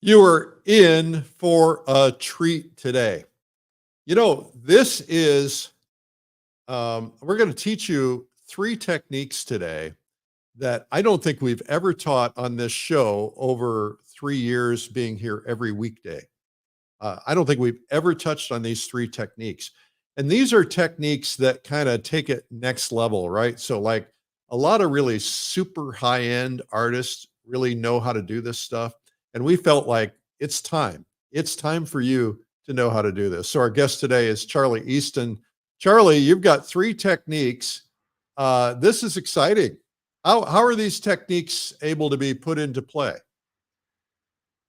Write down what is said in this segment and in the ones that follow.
You are in for a treat today. You know, this is, we're going to teach you three techniques today that I don't think we've ever taught on this show over 3 years being here every weekday. I don't think we've ever touched on these three techniques. And these are techniques that kind of take it next level, right? So, like a lot of really super high end artists really know how to do this stuff. And we felt like it's time. It's time for you to know how to do this. So, our guest today is Charlie Easton. Charlie, you've got three techniques. This is exciting. How are these techniques able to be put into play?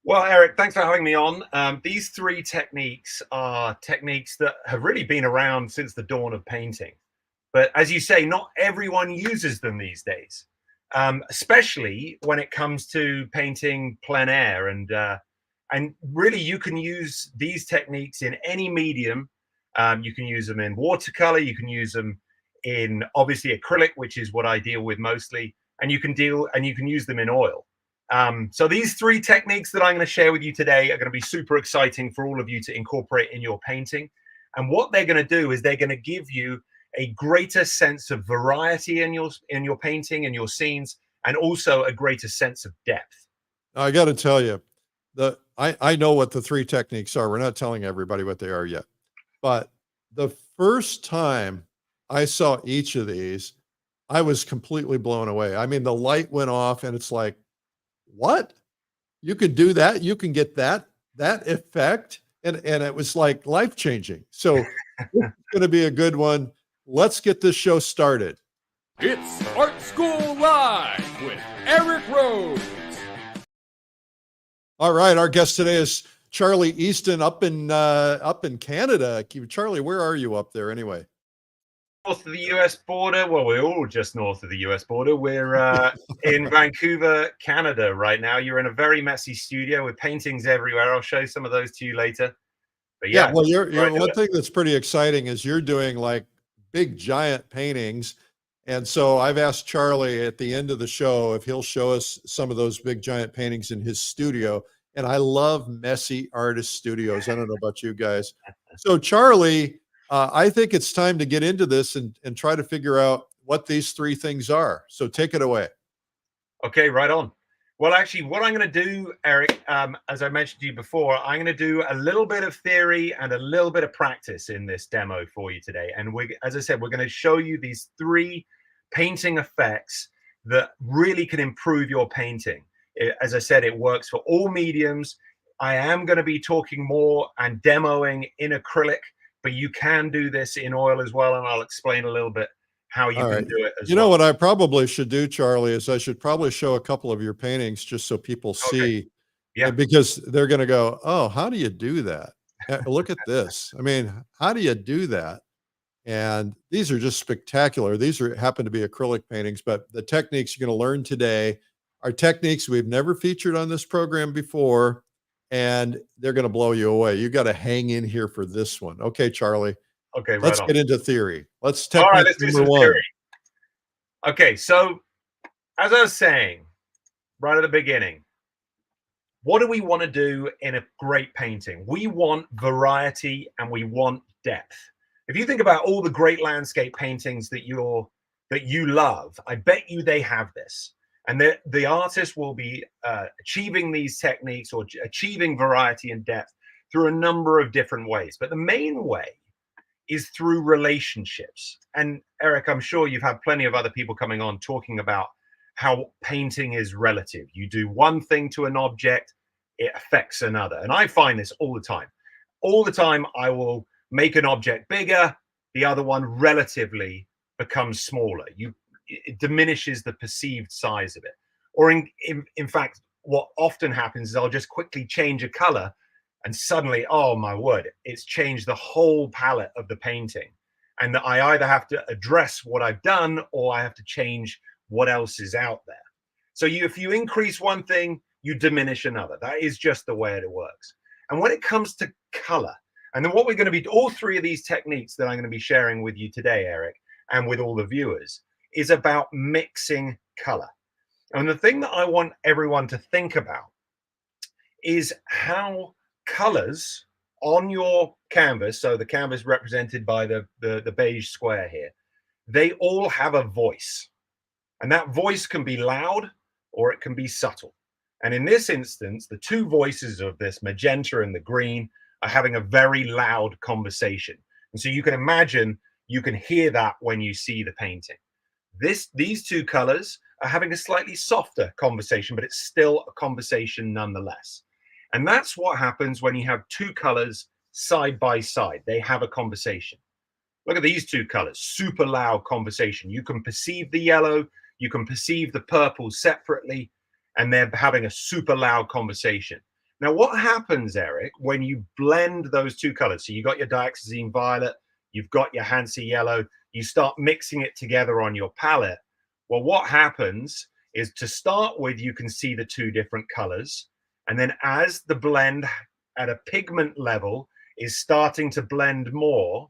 Well, Eric, thanks for having me on. These three techniques are techniques that have really been around since the dawn of painting. But as you say, not everyone uses them these days, especially when it comes to painting plein air. And really, you can use these techniques in any medium. You can use them in watercolor. You can use them in obviously acrylic, which is what I deal with mostly. And you can use them in oil. So these three techniques that I'm going to share with you today are going to be super exciting for all of you to incorporate in your painting. And what they're going to do is they're going to give you a greater sense of variety in your painting and your scenes, and also a greater sense of depth. I got to tell you, I know what the three techniques are. We're not telling everybody what they are yet. But the first time I saw each of these, I was completely blown away. I mean, the light went off and it's like, what? You can do that? You can get that effect? And it was like life-changing. So it's going to be a good one. Let's get this show started. It's Art School Live with Eric Rose. All right, our guest today is Charlie Easton up in Canada. Charlie, where are you up there anyway? North of the US border. Well, we're all just north of the US border. We're in Vancouver, Canada right now. You're in a very messy studio with paintings everywhere. I'll show some of those to you later. But yeah, well, you're one thing that's pretty exciting is you're doing like big giant paintings. And so I've asked Charlie at the end of the show if he'll show us some of those big giant paintings in his studio. And I love messy artist studios. I don't know about you guys. So Charlie, I think it's time to get into this and try to figure out what these three things are. So take it away. Okay, right on. Well, actually, what I'm going to do, Eric, as I mentioned to you before, I'm going to do a little bit of theory and a little bit of practice in this demo for you today. And as I said, we're going to show you these three painting effects that really can improve your painting. As I said, it works for all mediums. I am going to be talking more and demoing in acrylic, but you can do this in oil as well. And I'll explain a little bit how you can do it as well. You know what I probably should do, Charlie, is I should probably show a couple of your paintings just so people see. Yeah. Because they're going to go, oh, how do you do that? Look at this. I mean, how do you do that? And these are just spectacular. These happen to be acrylic paintings, but the techniques you're going to learn today are techniques we've never featured on this program before, and they're going to blow you away. You got to hang in here for this one. Okay, Charlie. Okay, let's get into theory. Let's do some theory. Okay, so as I was saying right at the beginning, what do we want to do in a great painting? We want variety and we want depth. If you think about all the great landscape paintings that you love, I bet you they have this. And the artist will be achieving these techniques or achieving variety and depth through a number of different ways. But the main way is through relationships. And Eric, I'm sure you've had plenty of other people coming on talking about how painting is relative. You do one thing to an object, it affects another. And I find this all the time. All the time, I will make an object bigger, the other one relatively becomes smaller. It diminishes the perceived size of it. Or in fact, what often happens is I'll just quickly change a color and suddenly, oh my word, it's changed the whole palette of the painting. And I either have to address what I've done or I have to change what else is out there. So if you increase one thing, you diminish another. That is just the way it works. And when it comes to color, and then what we're going to be, all three of these techniques that I'm going to be sharing with you today, Eric, and with all the viewers, is about mixing color. And the thing that I want everyone to think about is how colors on your canvas, so the canvas represented by the beige square here, they all have a voice. And that voice can be loud or it can be subtle. And in this instance, the two voices of this magenta and the green are having a very loud conversation. And so you can imagine, you can hear that when you see the painting. These two colors are having a slightly softer conversation, but it's still a conversation nonetheless. And that's what happens when you have two colors side by side. They have a conversation. Look at these two colors, super loud conversation. You can perceive the yellow, you can perceive the purple separately, and they're having a super loud conversation. Now, what happens, Eric, when you blend those two colors? So you got your dioxazine violet, you've got your Hansa yellow, you start mixing it together on your palette. Well, what happens is, to start with, you can see the two different colors. And then as the blend at a pigment level is starting to blend more,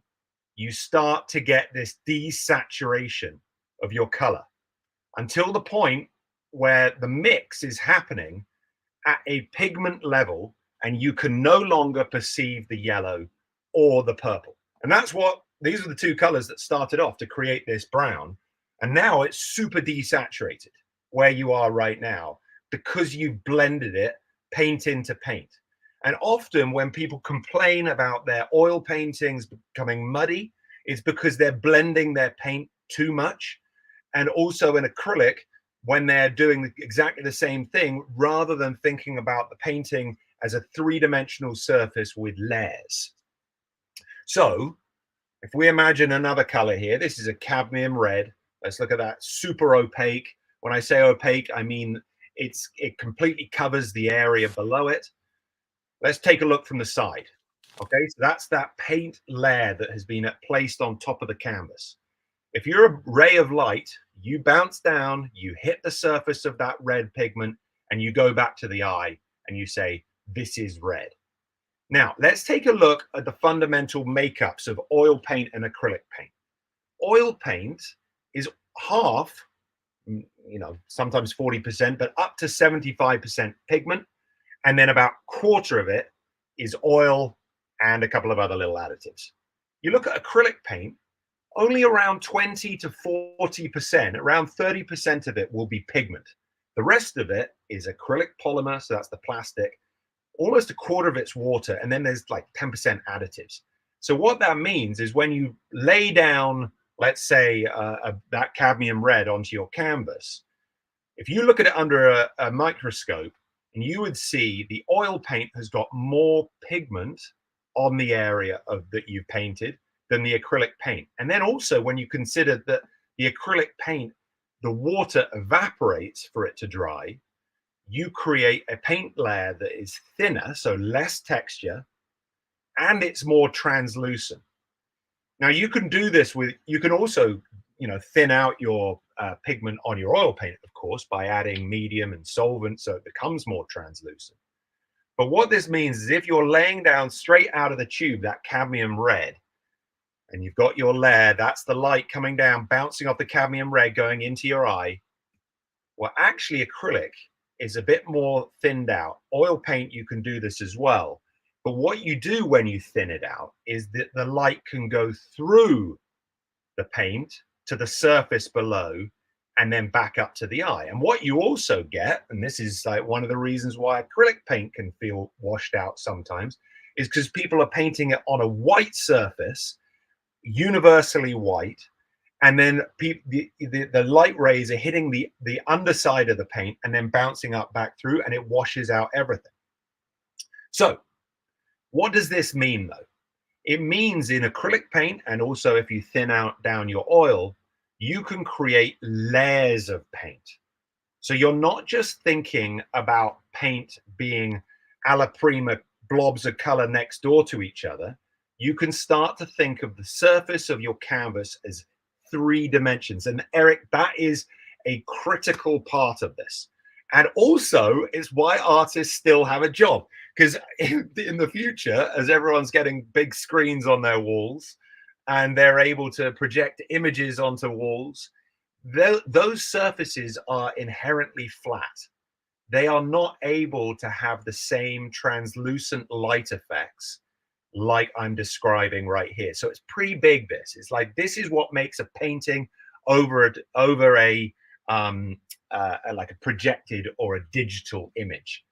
you start to get this desaturation of your color until the point where the mix is happening at a pigment level and you can no longer perceive the yellow or the purple. And that's what, these are the two colors that started off to create this brown. And now it's super desaturated where you are right now because you've blended it paint into paint. And often when people complain about their oil paintings becoming muddy, it's because they're blending their paint too much. And also in acrylic, when they're doing exactly the same thing, rather than thinking about the painting as a three-dimensional surface with layers. So if we imagine another color here, this is a cadmium red. Let's look at that, super opaque. When I say opaque, I mean it completely covers the area below it. Let's take a look from the side. Okay, so that's that paint layer that has been placed on top of the canvas. If you're a ray of light, you bounce down, you hit the surface of that red pigment, and you go back to the eye and you say, this is red. Now, let's take a look at the fundamental makeups of oil paint and acrylic paint. Oil paint is half, sometimes 40%, but up to 75% pigment. And then about a quarter of it is oil and a couple of other little additives. You look at acrylic paint, only around 20 to 40%, around 30% of it will be pigment. The rest of it is acrylic polymer, so that's the plastic, almost a quarter of it's water, and then there's like 10% additives. So what that means is when you lay down, let's say, that cadmium red onto your canvas, if you look at it under a microscope, and you would see the oil paint has got more pigment on the area that you've painted than the acrylic paint. And then also when you consider that the acrylic paint, the water evaporates for it to dry, you create a paint layer that is thinner, so less texture, and it's more translucent. Now you can do this with, you can also, thin out your pigment on your oil paint, of course, by adding medium and solvent so it becomes more translucent. But what this means is if you're laying down straight out of the tube that cadmium red, and you've got your layer, that's the light coming down, bouncing off the cadmium red, going into your eye. Well, actually acrylic is a bit more thinned out. Oil paint, you can do this as well. But what you do when you thin it out is that the light can go through the paint to the surface below and then back up to the eye. And what you also get, and this is like one of the reasons why acrylic paint can feel washed out sometimes, is because people are painting it on a white surface, universally white, and then the light rays are hitting the underside of the paint and then bouncing up back through, and it washes out everything. So what does this mean though? It means in acrylic paint, and also if you thin out down your oil, you can create layers of paint. So you're not just thinking about paint being alla prima blobs of color next door to each other. You can start to think of the surface of your canvas as 3 dimensions. And Eric, that is a critical part of this. And also it's why artists still have a job, because in the future, as everyone's getting big screens on their walls and they're able to project images onto walls, those surfaces are inherently flat. they are not able to have the same translucent light effects like I'm describing right here. So it's pretty big, this. It's like, this is what makes a painting over a like a projected or a digital image.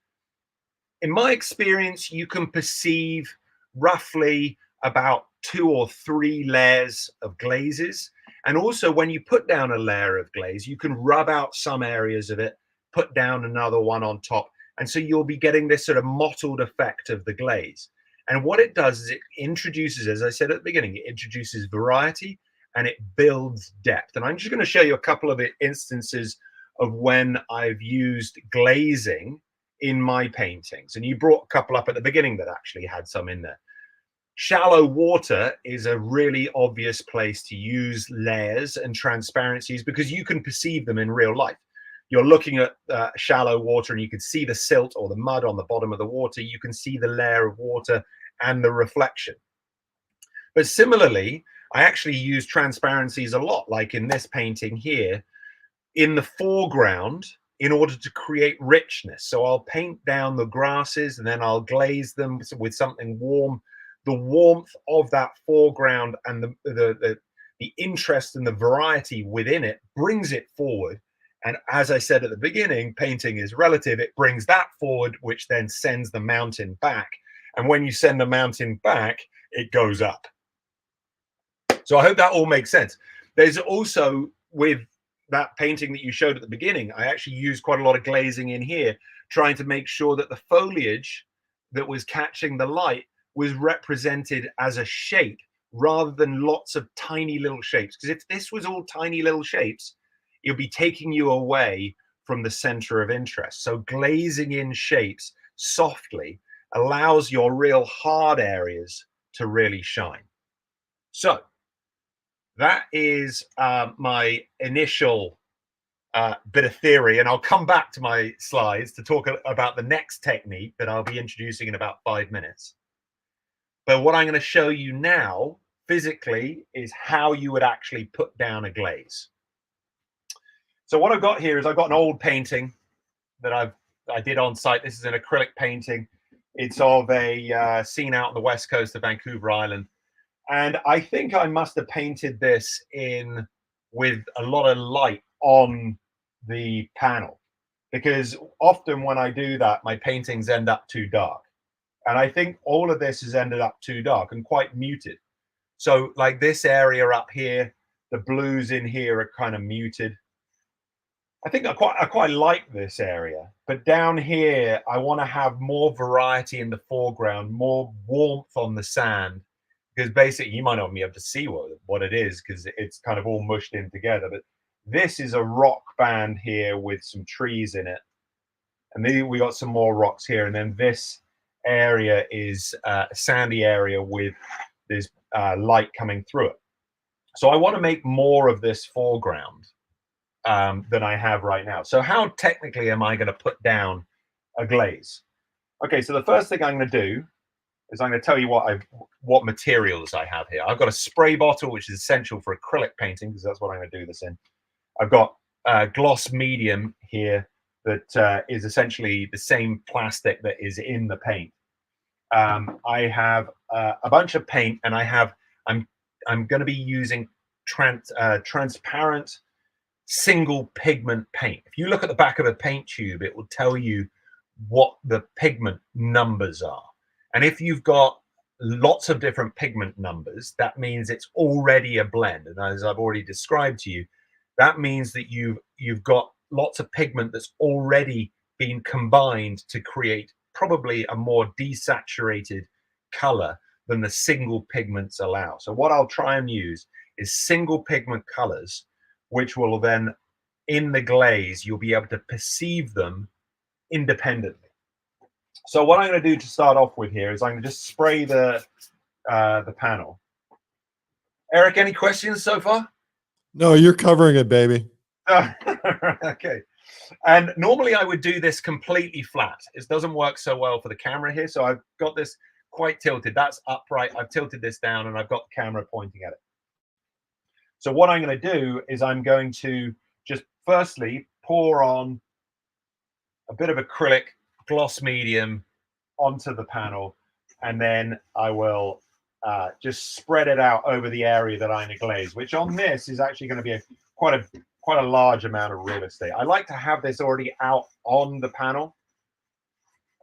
In my experience, you can perceive roughly about 2 or 3 layers of glazes. And also when you put down a layer of glaze, you can rub out some areas of it, put down another one on top. And so you'll be getting this sort of mottled effect of the glaze. And what it does is it introduces, as I said at the beginning, it introduces variety and it builds depth. And I'm just going to show you a couple of instances of when I've used glazing in my paintings. And you brought a couple up at the beginning that actually had some in there. Shallow water is a really obvious place to use layers and transparencies because you can perceive them in real life. You're looking at shallow water and you can see the silt or the mud on the bottom of the water. You can see the layer of water and the reflection. But similarly, I actually use transparencies a lot, like in this painting here, in the foreground in order to create richness. So I'll paint down the grasses and then I'll glaze them with something warm. The warmth of that foreground and the interest and the variety within it brings it forward. And as I said at the beginning, painting is relative. It brings that forward, which then sends the mountain back. And when you send the mountain back, it goes up. So I hope that all makes sense. There's also, with that painting that you showed at the beginning, I actually used quite a lot of glazing in here, trying to make sure that the foliage that was catching the light was represented as a shape rather than lots of tiny little shapes. Because if this was all tiny little shapes, it'll be taking you away from the center of interest. So glazing in shapes softly allows your real hard areas to really shine. So that is my initial bit of theory, and I'll come back to my slides to talk about the next technique that I'll be introducing in about 5 minutes. But what I'm going to show you now physically is how you would actually put down a glaze. So what I've got here is I've got an old painting that I did on site. This is an acrylic painting. It's of a scene out on the west coast of Vancouver Island. And I think I must have painted this in with a lot of light on the panel, because often when I do that, my paintings end up too dark. And I think all of this has ended up too dark and quite muted. So like this area up here, the blues in here are kind of muted. I think I quite like this area, but down here, I want to have more variety in the foreground, more warmth on the sand, because basically you might not be able to see what it is because it's kind of all mushed in together. But this is a rock band here with some trees in it. And then we got some more rocks here. And then this area is a sandy area with this light coming through it. So I want to make more of this foreground than I have right now. So how technically am I going to put down a glaze? Okay, so the first thing I'm going to do is I'm going to tell you what materials I have here. I've got a spray bottle, which is essential for acrylic painting because that's what I'm going to do this in. I've got gloss medium here that is essentially the same plastic that is in the paint. I have a bunch of paint, and I'm going to be using transparent single pigment paint. If you look at the back of a paint tube, it will tell you what the pigment numbers are. And if you've got lots of different pigment numbers, that means it's already a blend. And as I've already described to you, that means that you've got lots of pigment that's already been combined to create probably a more desaturated color than the single pigments allow. So what I'll try and use is single pigment colors, which will then, in the glaze, you'll be able to perceive them independently. So what I'm going to do to start off with here is I'm going to just spray the panel. Eric, any questions so far? No, you're covering it, baby. Okay. And normally I would do this completely flat. It doesn't work so well for the camera here. So I've got this quite tilted. That's upright. I've tilted this down and I've got the camera pointing at it. So what I'm going to do is I'm going to just firstly pour on a bit of acrylic gloss medium onto the panel, and then I will just spread it out over the area that I'm going to glaze, which on this is actually going to be quite a large amount of real estate. I like to have this already out on the panel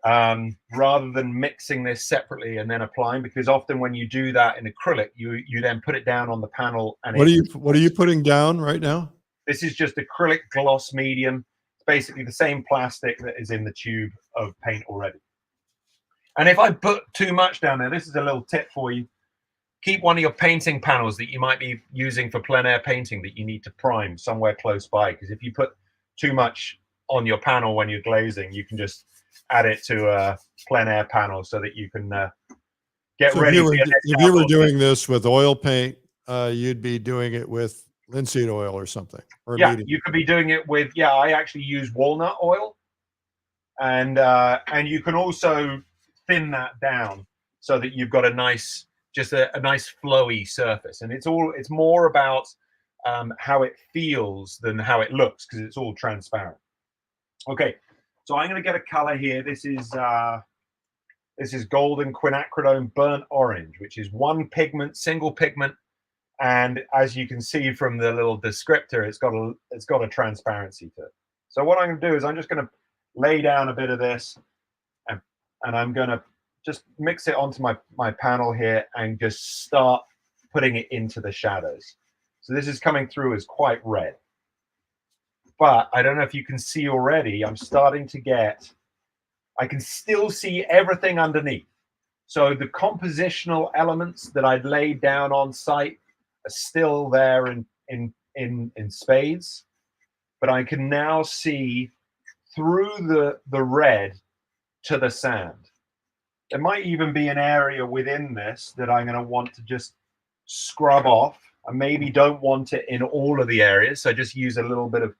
rather than mixing this separately and then applying, because often when you do that in acrylic, you then put it down on the panel. And what are you putting down right now? This is just acrylic gloss medium. It's basically the same plastic that is in the tube of paint already. And if I put too much down there, this is a little tip for you. Keep one of your painting panels that you might be using for plein air painting that you need to prime somewhere close by, because if you put too much on your panel when you're glazing, you can just add it to a plein air panel so that you can get ready. If you were doing this with oil paint, you'd be doing it with linseed oil or something. Or yeah, you could be doing it with, yeah, I actually use walnut oil. And you can also thin that down so that you've got a nice, just a nice flowy surface. And it's more about how it feels than how it looks, because it's all transparent. Okay, so I'm going to get a color here. This is 𝗙𝗿𝗲𝗹𝘆 burnt orange, which is one pigment, single pigment. And as you can see from the little descriptor, it's got a transparency to it. So what I'm going to do is I'm just going to lay down a bit of this, and I'm going to just mix it onto my panel here and just start putting it into the shadows. So this is coming through as quite red. But I don't know if you can see already, I'm starting to get, I can still see everything underneath. So the compositional elements that I'd laid down on site are still there in spades, but I can now see through the red to the sand. There might even be an area within this that I'm going to want to just scrub off. I maybe don't want it in all of the areas, so just use a little bit of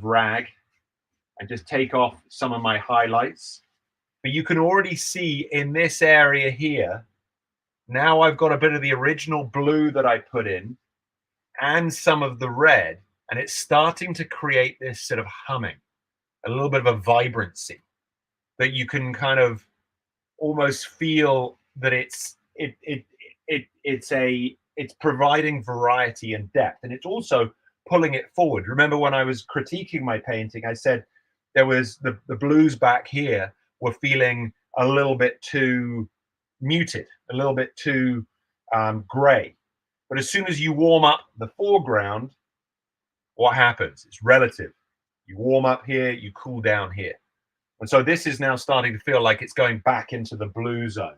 rag and just take off some of my highlights. But you can already see in this area here, now I've got a bit of the original blue that I put in and some of the red, and it's starting to create this sort of humming, a little bit of a vibrancy that you can kind of almost feel that it's providing variety and depth, and it's also pulling it forward. Remember when I was critiquing my painting, I said there was the blues back here were feeling a little bit too muted, a little bit too gray. But as soon as you warm up the foreground, what happens? It's relative. You warm up here, you cool down here. And so this is now starting to feel like it's going back into the blue zone.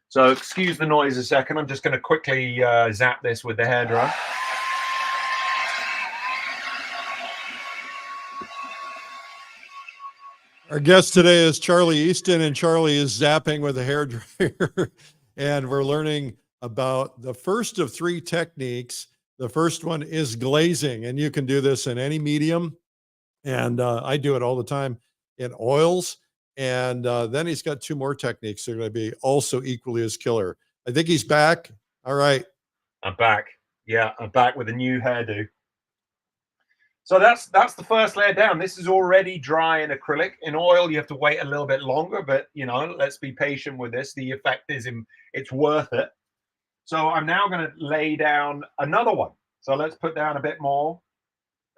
So excuse the noise a second. I'm just going to quickly zap this with the hairdryer. Our guest today is Charlie Easton, and Charlie is zapping with a hairdryer. And we're learning about the first of 3 techniques. The first one is glazing, and you can do this in any medium. And I do it all the time in oils. And then he's got 2 more techniques that are going to be also equally as killer. I think he's back. All right. I'm back. Yeah, I'm back with a new hairdo. So that's the first layer down. This is already dry in acrylic. In oil, you have to wait a little bit longer, but you know, let's be patient with this. The effect is it's worth it. So I'm now going to lay down another one. So let's put down a bit more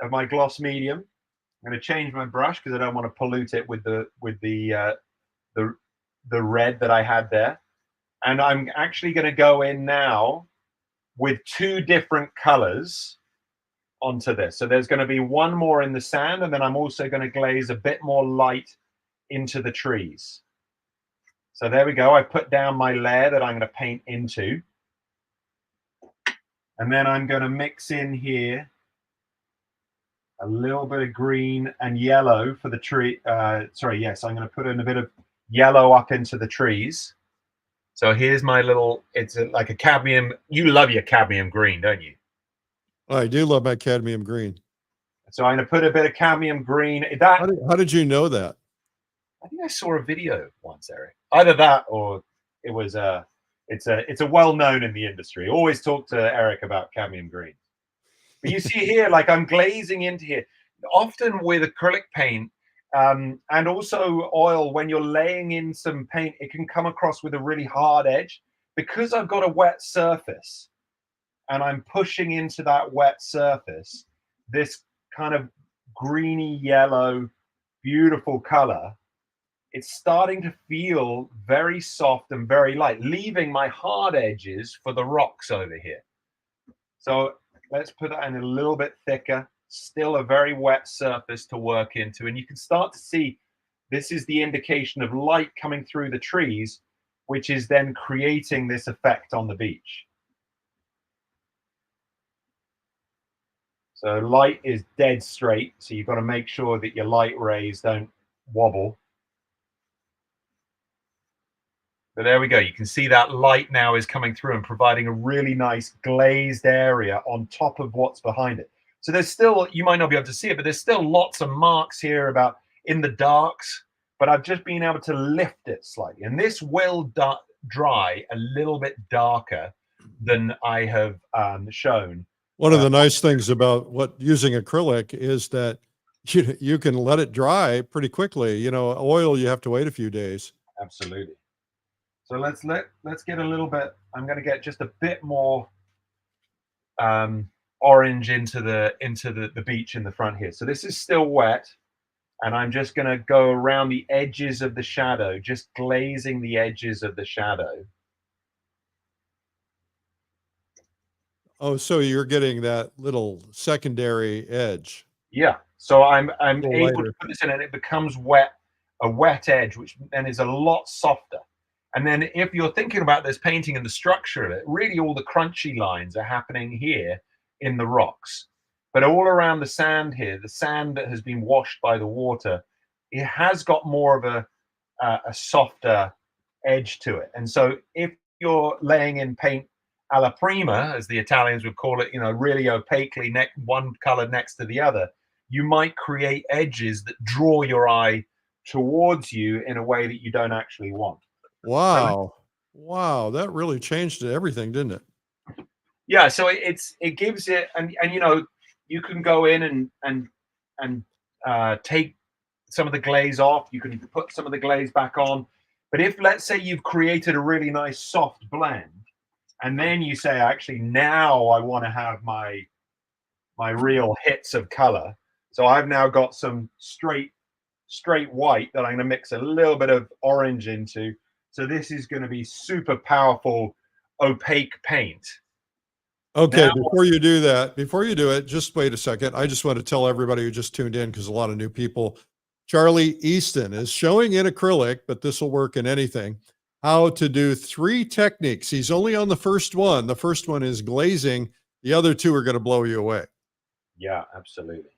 of my gloss medium. I'm going to change my brush because I don't want to pollute it with the red that I had there. And I'm actually going to go in now with 2 different colors onto this. So there's going to be one more in the sand, and then I'm also going to glaze a bit more light into the trees. So there we go. I put down my layer that I'm going to paint into. And then I'm going to mix in here a little bit of green and yellow for the tree. Sorry, yes, I'm going to put in a bit of yellow up into the trees. So here's my little, it's like a cadmium. You love your cadmium green, don't you? I do love my cadmium green. So I'm going to put a bit of cadmium green. How did you know that? I think I saw a video once, Eric. Either that or it was it's a well-known in the industry. Always talk to Eric about cadmium green. But you see here, like I'm glazing into here. often with acrylic paint and also oil, when you're laying in some paint, it can come across with a really hard edge. Because I've got a wet surface and I'm pushing into that wet surface, this kind of greeny yellow, beautiful color, it's starting to feel very soft and very light, leaving my hard edges for the rocks over here. So let's put that in a little bit thicker, still a very wet surface to work into. And you can start to see this is the indication of light coming through the trees, which is then creating this effect on the beach. So light is dead straight, so you've got to make sure that your light rays don't wobble. But there we go. You can see that light now is coming through and providing a really nice glazed area on top of what's behind it. So there's still, you might not be able to see it, but there's still lots of marks here about in the darks, but I've just been able to lift it slightly. And this will dry a little bit darker than I have shown. One of the nice things about using acrylic is that you can let it dry pretty quickly. You know, oil, you have to wait a few days. Absolutely. So let's get a little bit, I'm going to get just a bit more orange into the beach in the front here. So this is still wet, and I'm just going to go around the edges of the shadow, just glazing the edges of the shadow. Oh, so you're getting that little secondary edge. Yeah. So I'm able lighter to put this in and it becomes wet, a wet edge, which then is a lot softer. And then if you're thinking about this painting and the structure of it, really all the crunchy lines are happening here in the rocks. But all around the sand here, the sand that has been washed by the water, it has got more of a softer edge to it. And so if you're laying in paint 𝗙𝗲𝗀𝗆, as the Italians would call it, you know, really opaquely, one color next to the other, you might create edges that draw your eye towards you in a way that you don't actually want. Wow. Wow. That really changed everything, didn't it? Yeah. So it gives it, and you know, you can go in and take some of the glaze off. You can put some of the glaze back on. But if, let's say, you've created a really nice soft blend, and then you say, actually, now I want to have my real hits of color. So I've now got some straight white that I'm going to mix a little bit of orange into. So this is going to be super powerful, opaque paint. Okay, now, before you do it, just wait a second. I just want to tell everybody who just tuned in, because a lot of new people, 𝗟𝗲𝗀𝗀𝗃 is showing in acrylic, but this will work in anything, how to do 3 techniques. He's only on the first one. The first one is glazing. The other 2 are going to blow you away. Yeah, absolutely.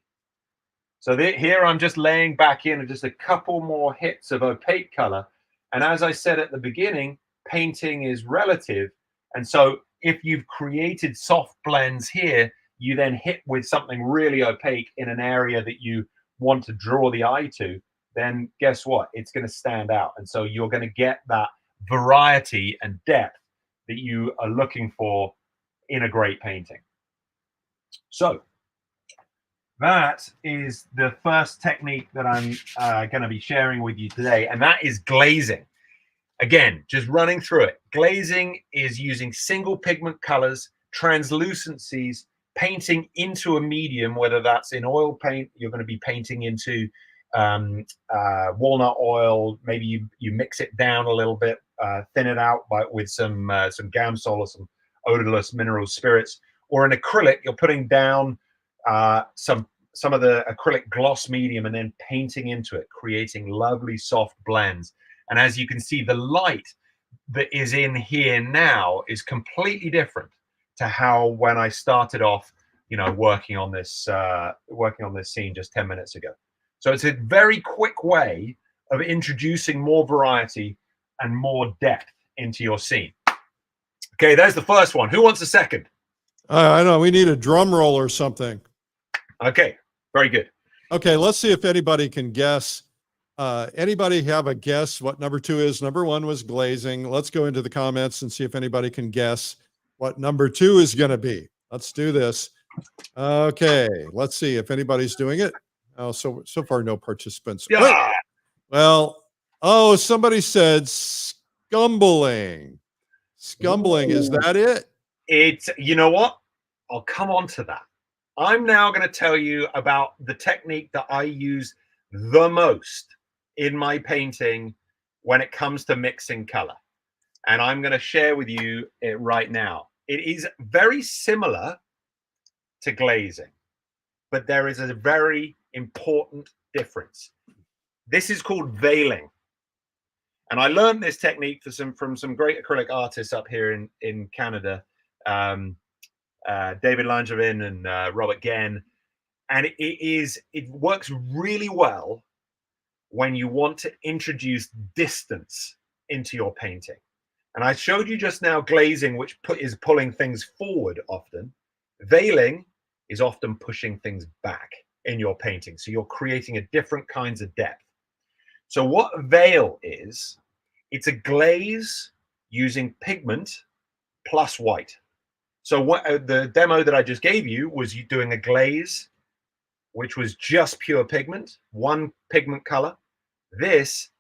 So here I'm just laying back in just a couple more hits of opaque color. And as I said at the beginning, painting is relative. And so if you've created soft blends here, you then hit with something really opaque in an area that you want to draw the eye to, then guess what? It's going to stand out. And so you're going to get that variety and depth that you are looking for in a great painting. So that is the first technique that I'm going to be sharing with you today, and that is glazing. Again, just running through it. Glazing is using single pigment colors, translucencies, painting into a medium, whether that's in oil paint, you're going to be painting into walnut oil. Maybe you mix it down a little bit, thin it out with some 𝗙𝗿𝗀𝗀𝗆𝗆 or some odorless mineral spirits. Or in acrylic, you're putting down some of the acrylic gloss medium and then painting into it, creating lovely soft blends. And as you can see, the light that is in here now is completely different to how when I started off, you know, working on this scene just 10 minutes ago. So it's a very quick way of introducing more variety and more depth into your scene. Okay, there's the first one. Who wants a second? I know, we need a drum roll or something. Okay, very good. Okay, let's see if anybody can guess. Anybody have a guess what number 2 is? Number 1 was glazing. Let's go into the comments and see if anybody can guess what number 2 is going to be. Let's do this. Okay, let's see if anybody's doing it. Oh, so far no participants. Yeah. Wait, well, oh, somebody said scumbling. Scumbling, is Ooh. that it? It's, you know what? I'll come on to that. I'm now going to tell you about the technique that I use the most in my painting when it comes to mixing color. And I'm going to share with you it right now. It is very similar to glazing, but there is a very important difference. This is called veiling. And I learned this technique from some great acrylic artists up here in Canada, 𝗙𝗵𝗀𝗶𝗆𝗆 and 𝗨𝗏𝗀𝗀𝗃. And it works really well when you want to introduce distance into your painting. And I showed you just now glazing, which is pulling things forward often. Veiling is often pushing things back in your painting. So you're creating a different kinds of depth. So what veil is, it's a glaze using pigment plus white. So what the demo that I just gave you was you doing a glaze, which was just pure pigment, one pigment color. This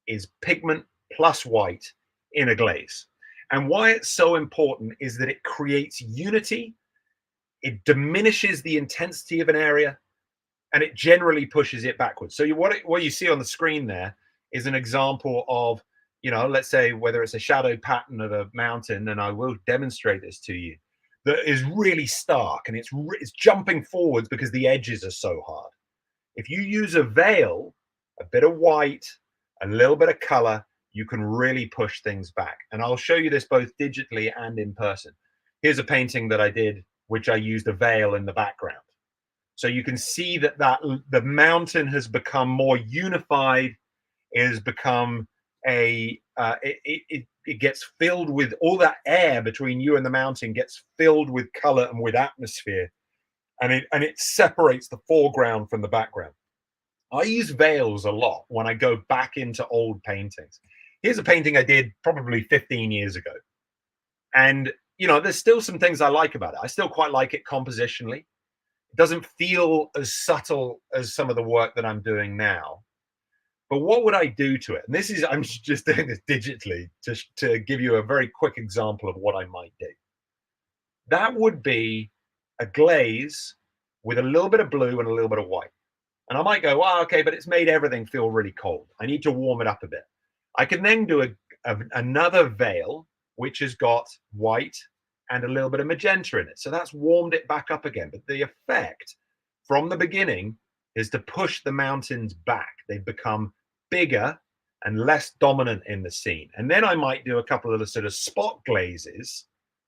is pigment plus white in a glaze. And why it's so important is that it creates unity, it diminishes the intensity of an area, and it generally pushes it backwards. So what you see on the screen there is an example of, you know, let's say whether it's a shadow pattern of a mountain, and I will demonstrate this to you, that is really stark and it's jumping forwards because the edges are so hard. If you use a veil, a bit of white, a little bit of color, you can really push things back. And I'll show you this both digitally and in person. Here's a painting that I did, which I used a veil in the background. So you can see that the mountain has become more unified. It has become it gets filled with all that air between you and the mountain gets filled with color and with atmosphere, and it separates the foreground from the background. I use veils a lot when I go back into old paintings. Here's a painting I did probably 15 years ago, and you know, there's still some things I like about it. I still quite like it compositionally. It doesn't feel as subtle as some of the work that I'm doing now. But what would I do to it? And this is, I'm just doing this digitally to give you a very quick example of what I might do. That would be a glaze with a little bit of blue and a little bit of white. And I might go, well, okay, but it's made everything feel really cold. I need to warm it up a bit. I can then do another veil, which has got white and a little bit of magenta in it. So that's warmed it back up again. But the effect from the beginning is to push the mountains back. They've become bigger and less dominant in the scene. And then I might do a couple of the sort of spot glazes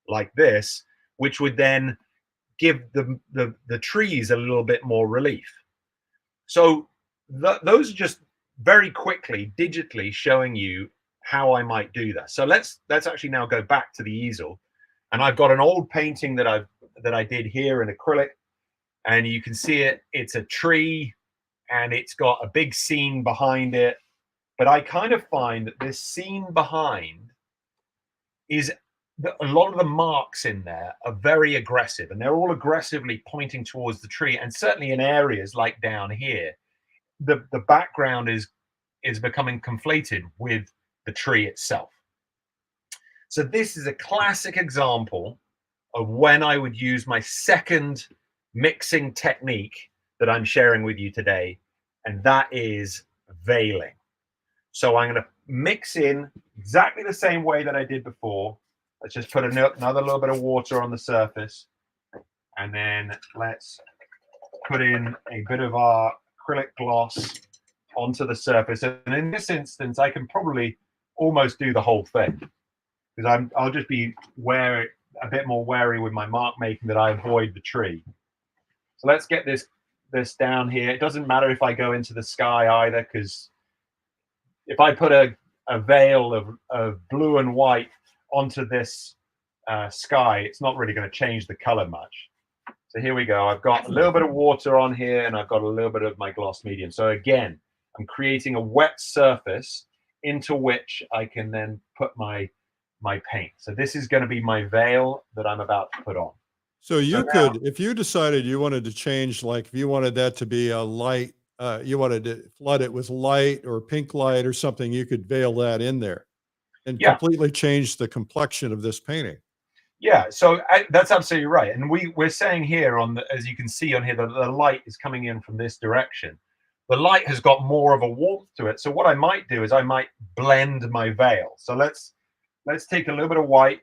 like this, which would then give the trees a little bit more relief. So those are just very quickly digitally showing you how I might do that. So let's actually now go back to the easel. And I've got an old painting that I did here in acrylic, and you can see it. It's a tree, and it's got a big scene behind it. But I kind of find that this scene behind is a lot of the marks in there are very aggressive, and they're all aggressively pointing towards the tree. And certainly in areas like down here, the background is becoming conflated with the tree itself. So this is a classic example of when I would use my second mixing technique that I'm sharing with you today, and that is veiling. So I'm going to mix in exactly the same way that I did before. Let's just put another little bit of water on the surface, and then let's put in a bit of our acrylic gloss onto the surface. And in this instance, I can probably almost do the whole thing, because I'll just be a bit more wary with my mark making that I avoid the tree. So let's get this down here. It doesn't matter if I go into the sky either, because if I put a veil of blue and white onto this sky, it's not really going to change the color much. So here we go. I've got a little bit of water on here, and I've got a little bit of my gloss medium. So again, I'm creating a wet surface into which I can then put my paint. So this is going to be my veil that I'm about to put on. So you could, if you decided you wanted to change, like if you wanted that to be a light you wanted to flood it with light or pink light or something, you could veil that in there and Yeah. completely change the complexion of this painting. Yeah, so that's absolutely right. And we're saying here on the, as you can see on here, the light is coming in from this direction. The light has got more of a warmth to it. So what I might do is I might blend my veil. So let's take a little bit of white,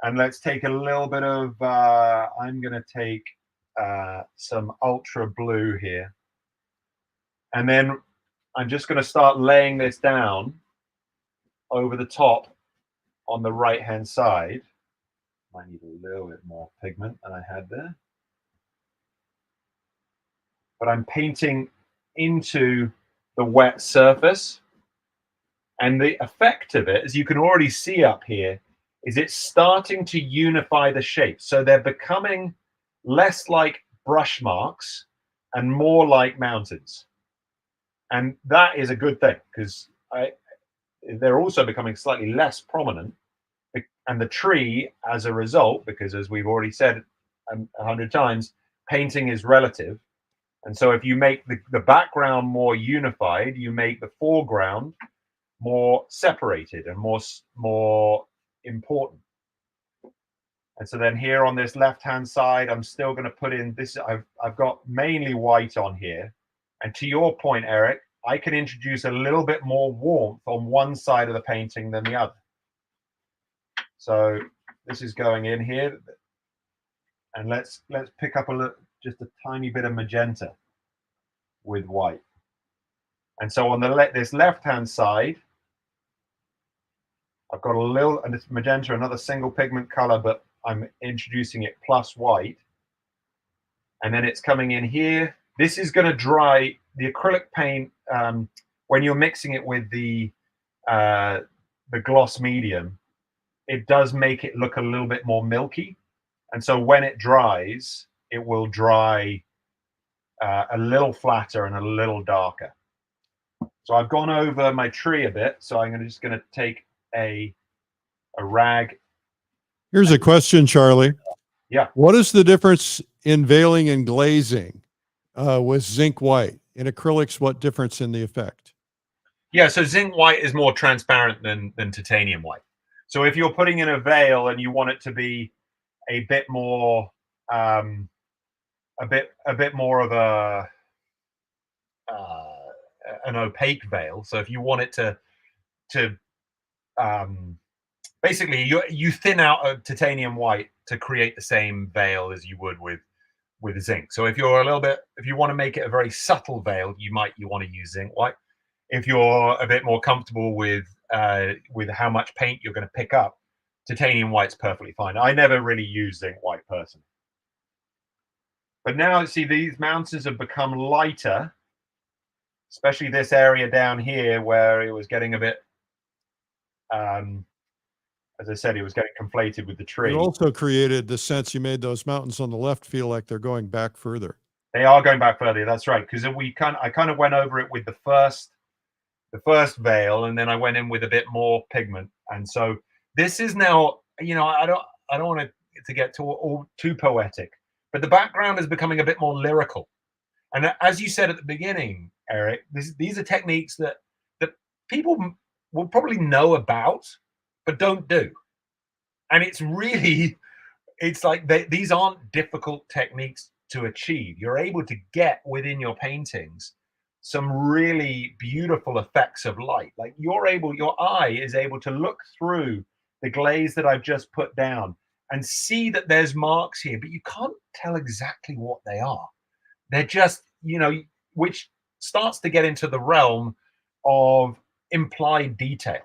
and let's take a little bit of I'm going to take some ultra blue here, and then I'm just going to start laying this down over the top on the right hand side. I need a little bit more pigment than I had there, but I'm painting into the wet surface, and the effect of it, as you can already see up here, is it's starting to unify the shapes. So they're becoming less like brush marks and more like mountains, and that is a good thing, because they're also becoming slightly less prominent. And the tree, as a result, because as we've already said 100 times, painting is relative. And so if you make the background more unified, you make the foreground more separated and more important. And so then here on this left-hand side, I'm still going to put in this. I've got mainly white on here. And to your point, Eric, I can introduce a little bit more warmth on one side of the painting than the other. So this is going in here, and let's pick up just a tiny bit of magenta with white. And so on this left-hand side, I've got a little, and it's magenta, another single pigment color, but I'm introducing it plus white. And then it's coming in here. This is going to dry. The acrylic paint, when you're mixing it with the gloss medium, it does make it look a little bit more milky. And so when it dries, it will dry a little flatter and a little darker. So I've gone over my tree a bit. So I'm just going to take a rag. Here's a question, Charlie. Yeah. What is the difference in veiling and glazing with zinc white? In acrylics, what difference in the effect? Yeah, so zinc white is more transparent than titanium white. So if you're putting in a veil and you want it to be a bit more, a bit more of an opaque veil. So if you want it to basically you thin out a titanium white to create the same veil as you would with zinc. So if you want to make it a very subtle veil, you want to use zinc white. If you're a bit more comfortable with how much paint you're going to pick up, titanium white's perfectly fine. I never really use zinc white personally. But now, see, these mountains have become lighter, especially this area down here where it was getting a bit, as I said, it was getting conflated with the tree. You also created the sense, you made those mountains on the left feel like they're going back further. They are going back further, that's right, because I kind of went over it with the first veil, and then I went in with a bit more pigment. And so this is now, I don't want it to get too poetic, but the background is becoming a bit more lyrical. And as you said at the beginning, Eric, these are techniques that people will probably know about, but don't do. And it's like these aren't difficult techniques to achieve. You're able to get within your paintings some really beautiful effects of light. Like your eye is able to look through the glaze that I've just put down and see that there's marks here, but you can't tell exactly what they are. They're just, which starts to get into the realm of implied detail.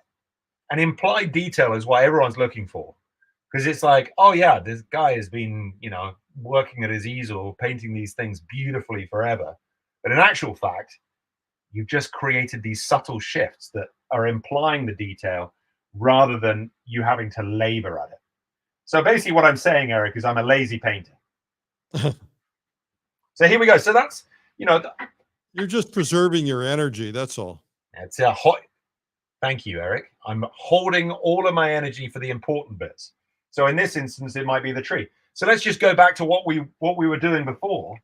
And implied detail is what everyone's looking for. Because it's like, oh yeah, this guy has been, working at his easel, painting these things beautifully forever. But in actual fact, you've just created these subtle shifts that are implying the detail rather than you having to labor at it. So basically what I'm saying, Eric, is I'm a lazy painter. So here we go. So that's, you're just preserving your energy. That's all. It's thank you, Eric. I'm holding all of my energy for the important bits. So in this instance, it might be the tree. So let's just go back to what we were doing before.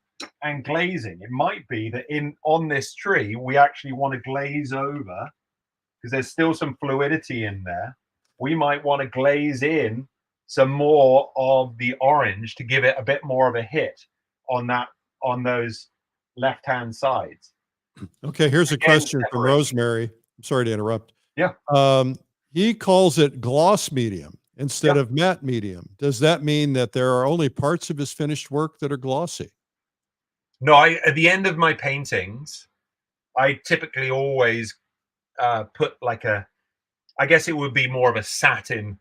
and glazing. It might be that on this tree, we actually want to glaze over because there's still some fluidity in there. We might want to glaze in some more of the orange to give it a bit more of a hit on those left-hand sides. Okay, here's a question from Rosemary. I'm sorry to interrupt. Yeah. He calls it gloss medium instead of matte medium. Does that mean that there are only parts of his finished work that are glossy? No, at the end of my paintings, I typically always put like I guess it would be more of a satin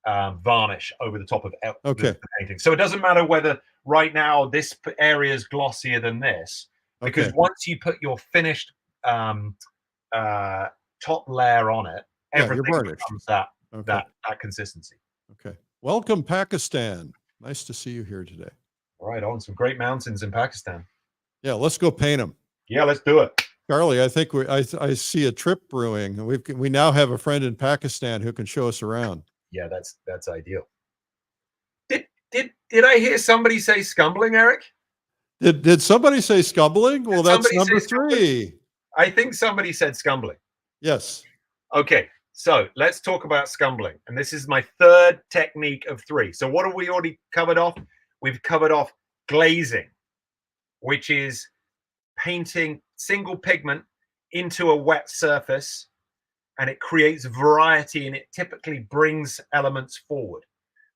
varnish over the top of the painting. So it doesn't matter whether right now this area is glossier than this, because once you put your finished top layer on it, everything becomes that consistency. Okay. Welcome, Pakistan. Nice to see you here today. Right on. Some great mountains in Pakistan. Yeah, let's go paint them. Yeah, let's do it. Charlie, I think I see a trip brewing. We now have a friend in Pakistan who can show us around. Yeah, that's ideal. Did I hear somebody say Scumbling, Eric? Did somebody say Scumbling? Well, that's number 3. I think somebody said Scumbling. Yes. Okay, so let's talk about Scumbling. And this is my 3rd technique of 3. So what have we already covered off? We've covered off glazing, which is painting single pigment into a wet surface, and it creates variety and it typically brings elements forward.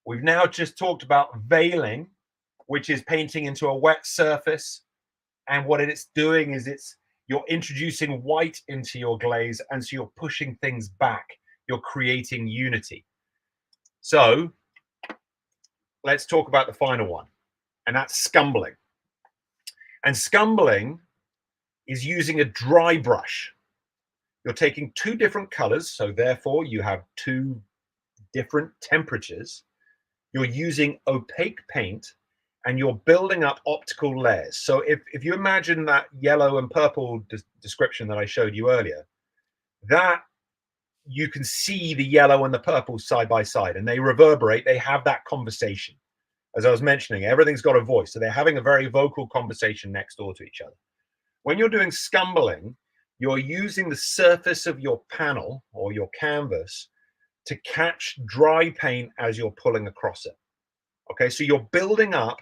We've now just talked about veiling, which is painting into a wet surface, and what it's doing is you're introducing white into your glaze, and so you're pushing things back. You're creating unity. So let's talk about the final one, and that's scumbling. And scumbling is using a dry brush. You're taking 2 different colors, so therefore you have 2 different temperatures. You're using opaque paint, and you're building up optical layers. So if you imagine that yellow and purple description that I showed you earlier, that you can see the yellow and the purple side by side, and they reverberate. They have that conversation. As I was mentioning, everything's got a voice. So they're having a very vocal conversation next door to each other. When you're doing scumbling, you're using the surface of your panel or your canvas to catch dry paint as you're pulling across it. Okay, so you're building up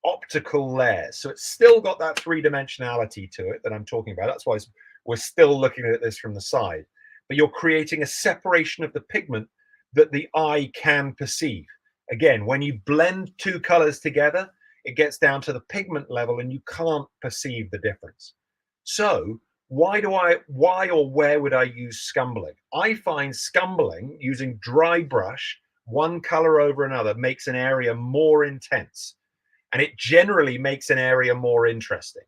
optical layers. So it's still got that 3-dimensionality to it that I'm talking about. That's why we're still looking at this from the side. But you're creating a separation of the pigment that the eye can perceive. Again, when you blend 2 colors together, it gets down to the pigment level and you can't perceive the difference. So why or where would I use scumbling? I find scumbling using dry brush, one color over another, makes an area more intense, and it generally makes an area more interesting.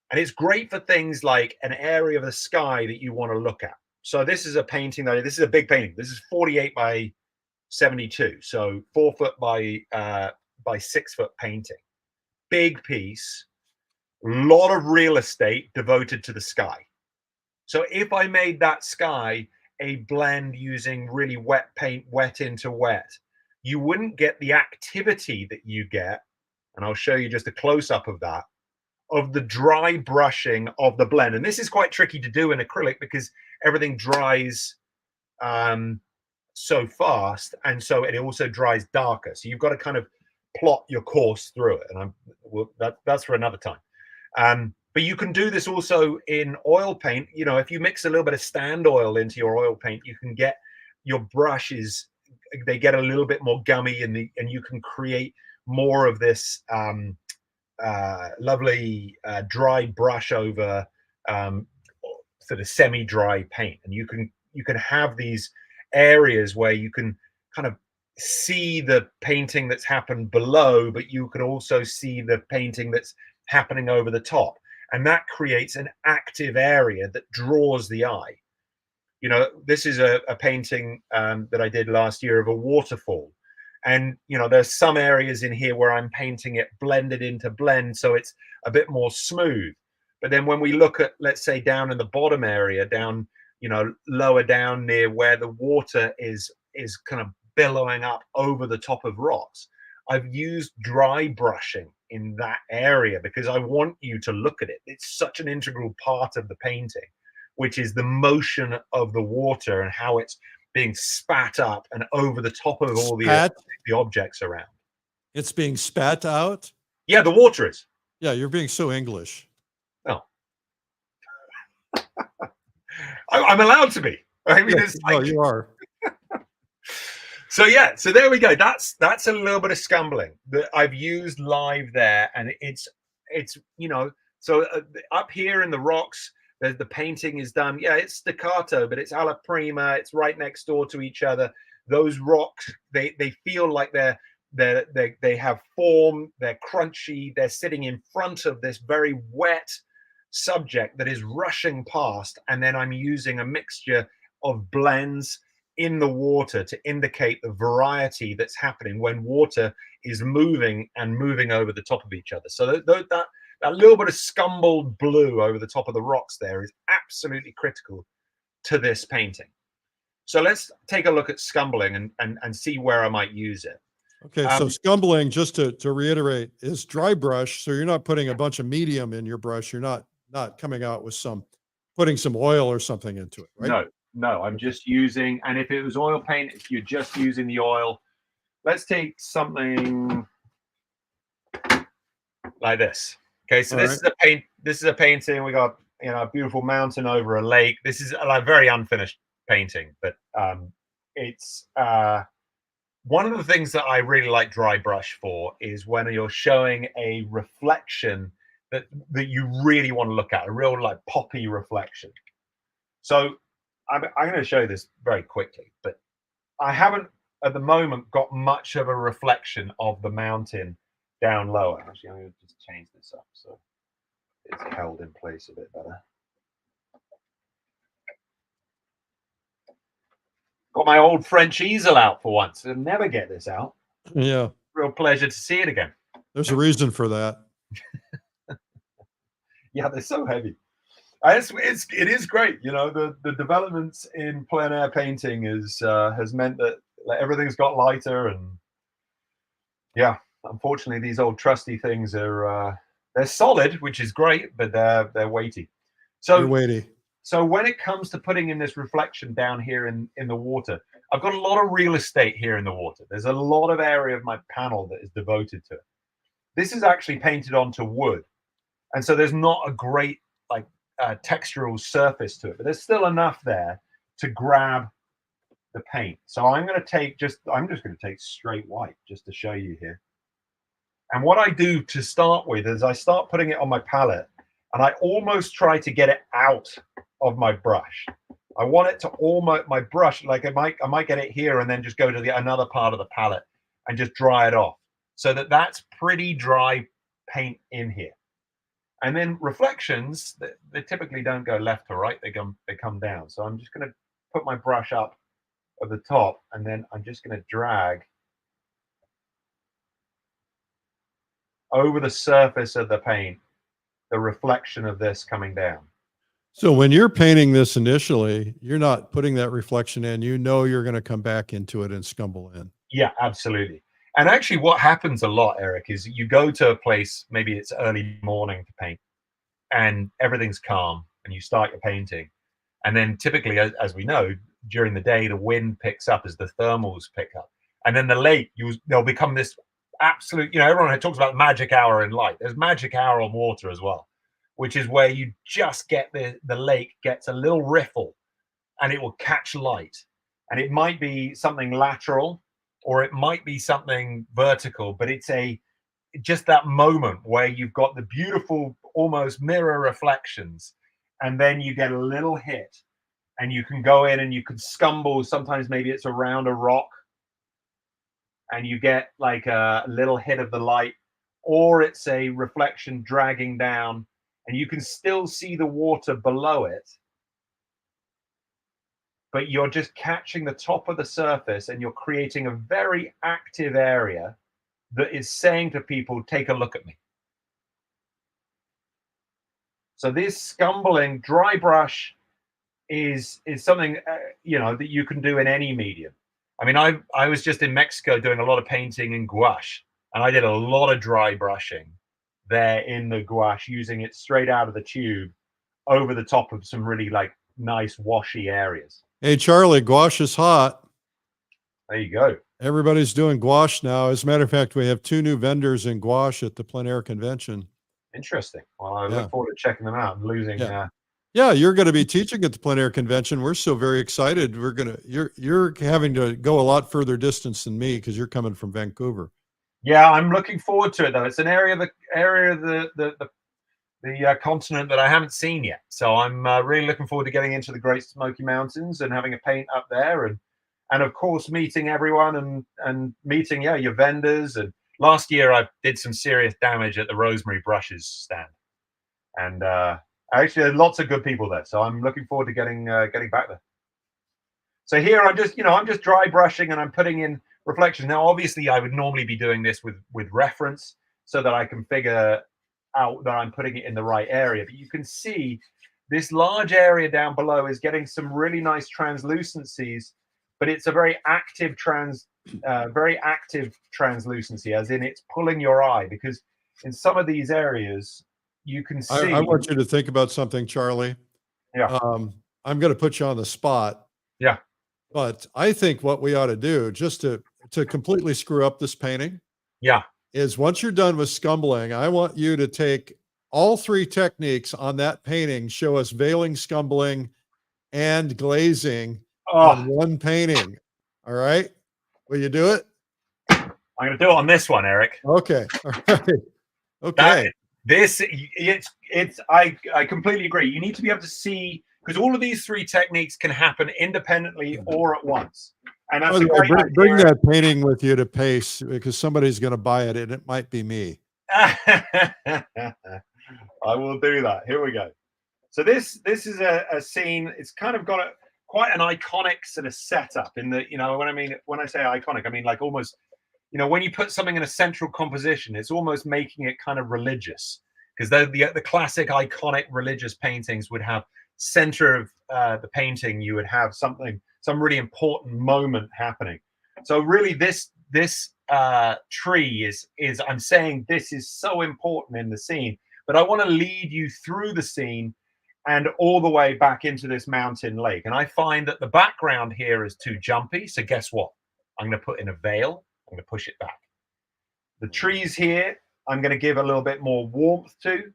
And it's great for things like an area of the sky that you want to look at. So this is a painting this is a big painting. This is 48 by 72, so 4 foot by 6 foot painting. Big piece, lot of real estate devoted to the sky. So if I made that sky a blend using really wet paint, wet into wet, you wouldn't get the activity that you get, and I'll show you just a close-up of that, of the dry brushing of the blend. And this is quite tricky to do in acrylic because everything dries so fast, and so it also dries darker. So you've got to kind of plot your course through it, and that's for another time. But you can do this also in oil paint. You know, if you mix a little bit of stand oil into your oil paint, you can get your brushes, they get a little bit more gummy, and you can create more of this lovely dry brush over sort of semi-dry paint. And you can have these areas where you can kind of see the painting that's happened below, but you can also see the painting that's happening over the top. And that creates an active area that draws the eye. You know, this is a painting that I did last year of a waterfall. And, you know, there's some areas in here where I'm painting it blended into blend, so it's a bit more smooth. But then when we look at, let's say, down in the bottom area, down, you know, lower down near where the water is kind of billowing up over the top of rocks, I've used dry brushing in that area because I want you to look at it. It's such an integral part of the painting, which is the motion of the water and how it's being spat up and over the top of all the objects around. It's being spat out? Yeah, the water is. Yeah, you're being so English. Oh. I'm allowed to be. I mean, Yeah, it's like, no, you are. So yeah, so there we go. That's a little bit of scumbling that I've used live there, and it's you know, so up here in the rocks, the painting is done. Yeah, it's staccato, but it's alla prima. It's right next door to each other. Those rocks, they feel like they have form. They're crunchy. They're sitting in front of this very wet subject that is rushing past, and then I'm using a mixture of blends in the water to indicate the variety that's happening when water is moving over the top of each other. So that little bit of scumbled blue over the top of the rocks there is absolutely critical to this painting. So let's take a look at scumbling and see where I might use it. Okay, so scumbling, just to reiterate, is dry brush. So you're not putting a bunch of medium in your brush. You're not coming out with putting some oil or something into it, right? No, I'm just using, and if it was oil paint, if you're just using the oil, let's take something like this. Okay, so this is a painting. We got, you know, a beautiful mountain over a lake. This is a very unfinished painting, but it's one of the things that I really like dry brush for is when you're showing a reflection that you really want to look at, a real like poppy reflection. So I'm going to show this very quickly, but I haven't at the moment got much of a reflection of the mountain down lower. Actually, I'm going to just change this up so it's held in place a bit better. Got my old French easel out for once. I'll never get this out. Yeah. Real pleasure to see it again. There's a reason for that. Yeah, they're so heavy. It is great. You know, the developments in plein air painting has meant that everything's got lighter, and yeah, unfortunately these old trusty things are they're solid, which is great, but they're weighty. They're weighty. So when it comes to putting in this reflection down here in the water, I've got a lot of real estate here in the water. There's a lot of area of my panel that is devoted to it. This is actually painted onto wood, and so there's not a great like textural surface to it, but there's still enough there to grab the paint. So I'm just going to take straight white just to show you here. And what I do to start with is I start putting it on my palette, and I almost try to get it out of my brush. I want it to almost, my brush, like I might get it here and then just go to another part of the palette and just dry it off, so that's pretty dry paint in here. And then reflections, they typically don't go left to right, they come down. So I'm just going to put my brush up at the top, and then I'm just going to drag over the surface of the paint the reflection of this coming down. So when you're painting this initially, you're not putting that reflection in. You know you're going to come back into it and scumble in. Yeah, absolutely. And actually what happens a lot, Eric, is you go to a place, maybe it's early morning to paint, and everything's calm, and you start your painting. And then typically, as we know, during the day, the wind picks up as the thermals pick up. And then the lake, they'll become this absolute, you know, everyone talks about magic hour in light. There's magic hour on water as well, which is where you just get the lake gets a little riffle and it will catch light. And it might be something lateral or it might be something vertical, but it's just that moment where you've got the beautiful, almost mirror reflections, and then you get a little hit, and you can go in and you can scumble. Sometimes maybe it's around a rock, and you get like a little hit of the light, or it's a reflection dragging down, and you can still see the water below it, but you're just catching the top of the surface, and you're creating a very active area that is saying to people, take a look at me. So this scumbling dry brush is something you know, that you can do in any medium. I mean, I was just in Mexico doing a lot of painting in gouache, And I did a lot of dry brushing there in the gouache, using it straight out of the tube over the top of some really like nice washy areas. Hey, Charlie, gouache is hot. There you go. Everybody's doing gouache now. As a matter of fact, we have 2 new vendors in gouache at the plein air convention. Interesting. Well, I Yeah. look forward to checking them out and losing. Yeah. Yeah, you're going to be teaching at the plein air convention. We're so very excited. You're having to go a lot further distance than me because you're coming from Vancouver. Yeah, I'm looking forward to it though. It's an area of the continent that I haven't seen yet. So I'm really looking forward to getting into the Great Smoky Mountains and having a paint up there, and of course meeting everyone and meeting your vendors. And last year I did some serious damage at the Rosemary Brushes stand, and actually there's lots of good people there. So I'm looking forward to getting back there. So here I'm just dry brushing and I'm putting in reflections. Now obviously I would normally be doing this with reference so that I can figure out that I'm putting it in the right area, but you can see this large area down below is getting some really nice translucencies, but it's a very active translucency, as in it's pulling your eye, because in some of these areas you can see. I want you to think about something, Charlie. Yeah. I'm going to put you on the spot. Yeah. But I think what we ought to do, just to completely screw up this painting, Yeah, is once you're done with scumbling, I want you to take all 3 techniques on that painting, show us veiling, scumbling, and glazing on one painting. All right? Will you do it? I'm going to do it on this one, Eric. Okay. All right. Okay. I completely agree. You need to be able to see, because all of these 3 techniques can happen independently or at once. And that's a great idea. Bring that painting with you to Pace, because somebody's going to buy it, and it might be me. I will do that. Here we go. So this is a scene. It's kind of got quite an iconic sort of setup in the, when I say iconic, I mean like almost, when you put something in a central composition, it's almost making it kind of religious, because the classic iconic religious paintings would have center of the painting, you would have some really important moment happening. So really this tree is I'm saying this is so important in the scene, but I want to lead you through the scene and all the way back into this mountain lake. And I find that the background here is too jumpy. So guess what? I'm going to put in a veil. I'm going to push it back. The trees here, I'm going to give a little bit more warmth to.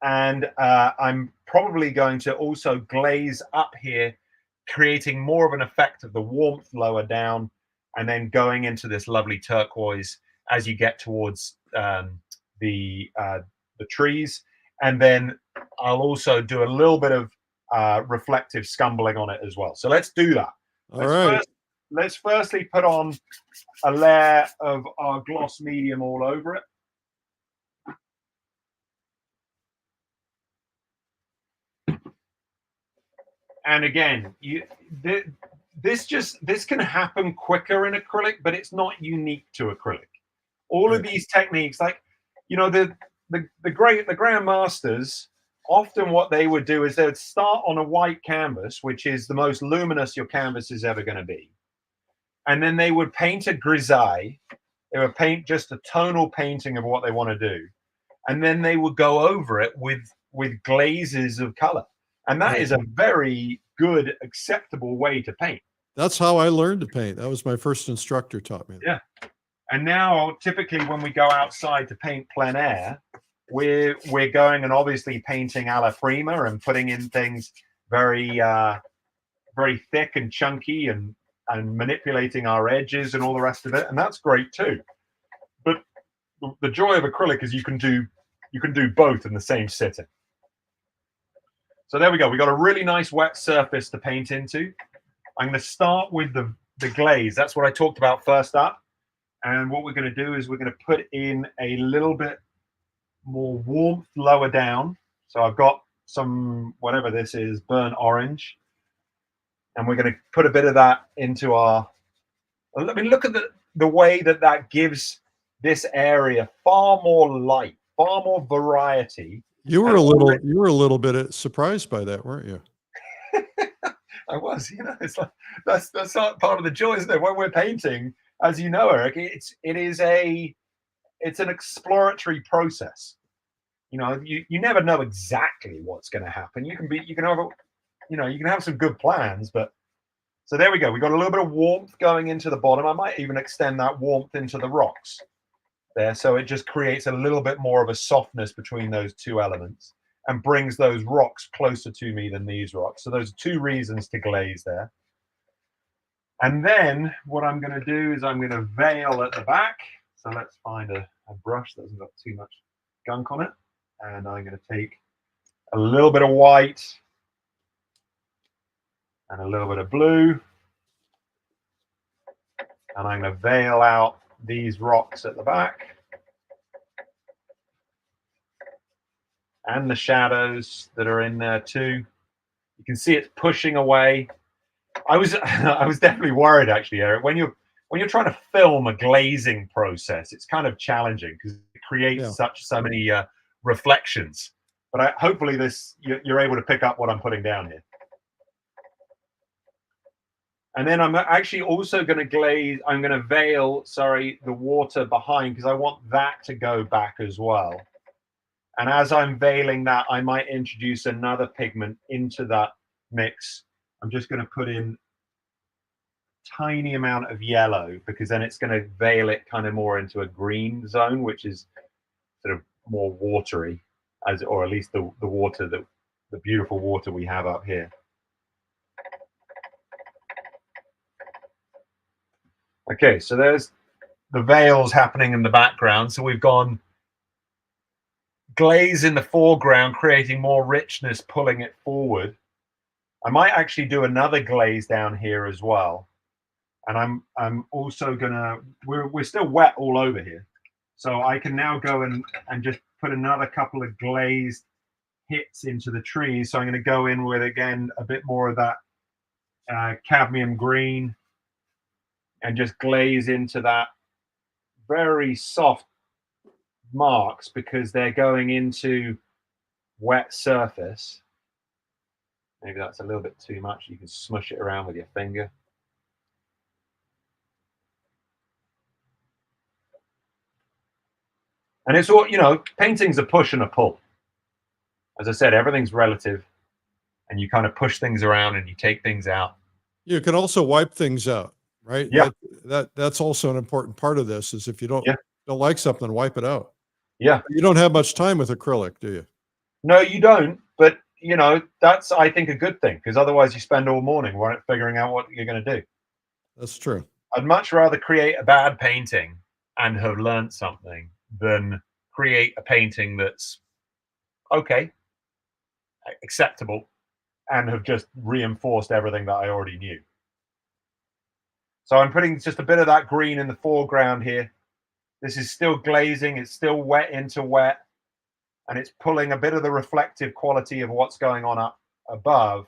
And I'm probably going to also glaze up here, creating more of an effect of the warmth lower down, and then going into this lovely turquoise as you get towards the trees. And then I'll also do a little bit of reflective scumbling on it as well. So let's do that. Let's firstly put on a layer of our gloss medium all over it. And again, this can happen quicker in acrylic, but it's not unique to acrylic. All of these techniques, like, the grandmasters, often what they would do is they would start on a white canvas, which is the most luminous your canvas is ever going to be. And then they would paint a grisaille. They would paint just a tonal painting of what they want to do. And then they would go over it with glazes of color. And that is a very good, acceptable way to paint. That's how I learned to paint. That was my first instructor taught me that. Yeah. And now, typically, when we go outside to paint plein air, we're going and obviously painting 𝗨𝗏𝗄𝗏 and putting in things very, very thick and chunky and manipulating our edges and all the rest of it. And that's great too. But the joy of acrylic is you can do both in the same sitting. So there we go. We got a really nice wet surface to paint into. I'm going to start with the glaze. That's what I talked about first up. And what we're going to do is we're going to put in a little bit more warmth lower down. So I've got some, whatever this is, burnt orange. And we're going to put a bit of that into our, I mean, look at the way that gives this area far more light, far more variety. You were a little bit surprised by that, weren't you? I was, it's like that's not part of the joy, isn't it? When we're painting, as you know, Eric, it is a it's an exploratory process. You know, you never know exactly what's going to happen. You can have you can have some good plans, but so there we go. We got a little bit of warmth going into the bottom. I might even extend that warmth into the rocks there, so it just creates a little bit more of a softness between those two elements and brings those rocks closer to me than these rocks. So those are two reasons to glaze there. And then what I'm going to do is I'm going to veil at the back. So let's find a brush that hasn't got too much gunk on it. And I'm going to take a little bit of white and a little bit of blue. And I'm going to veil out these rocks at the back. And the shadows that are in there too. You can see it's pushing away. I was definitely worried actually, Eric. When you're trying to film a glazing process, it's kind of challenging because it creates so many reflections. But hopefully you're able to pick up what I'm putting down here. And then I'm actually also going to glaze. I'm going to veil, sorry, the water behind because I want that to go back as well. And as I'm veiling that, I might introduce another pigment into that mix. I'm just going to put in a tiny amount of yellow because then it's going to veil it kind of more into a green zone, which is sort of more watery, or at least the water, the beautiful water we have up here. Okay, so there's the veils happening in the background. So we've gone glaze in the foreground, creating more richness, pulling it forward. I might actually do another glaze down here as well. And I'm also gonna, we're still wet all over here. So I can now go and just put another couple of glazed hits into the trees. So I'm gonna go in with, again, a bit more of that cadmium green and just glaze into that very soft marks because they're going into wet surface. Maybe that's a little bit too much. You can smush it around with your finger. And it's all, you know, painting's a push and a pull. As I said, everything's relative and you kind of push things around and you take things out. You can also wipe things out, right? Yeah. That's also an important part of this is if you don't like something, wipe it out. Yeah. You don't have much time with acrylic, do you? No, you don't. But, you know, that's, I think, a good thing because otherwise you spend all morning figuring out what you're going to do. That's true. I'd much rather create a bad painting and have learned something than create a painting that's okay, acceptable, and have just reinforced everything that I already knew. So I'm putting just a bit of that green in the foreground here. This is still glazing, it's still wet into wet, and it's pulling a bit of the reflective quality of what's going on up above,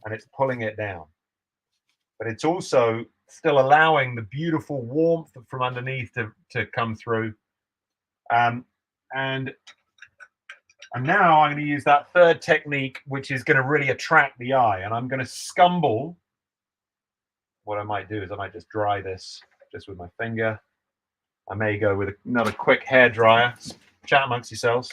and it's pulling it down. But it's also still allowing the beautiful warmth from underneath to come through. And now I'm going to use that third technique, which is going to really attract the eye. And I'm going to scumble. What I might do is I might just dry this just with my finger. I may go with another quick hair dryer. Chat amongst yourselves.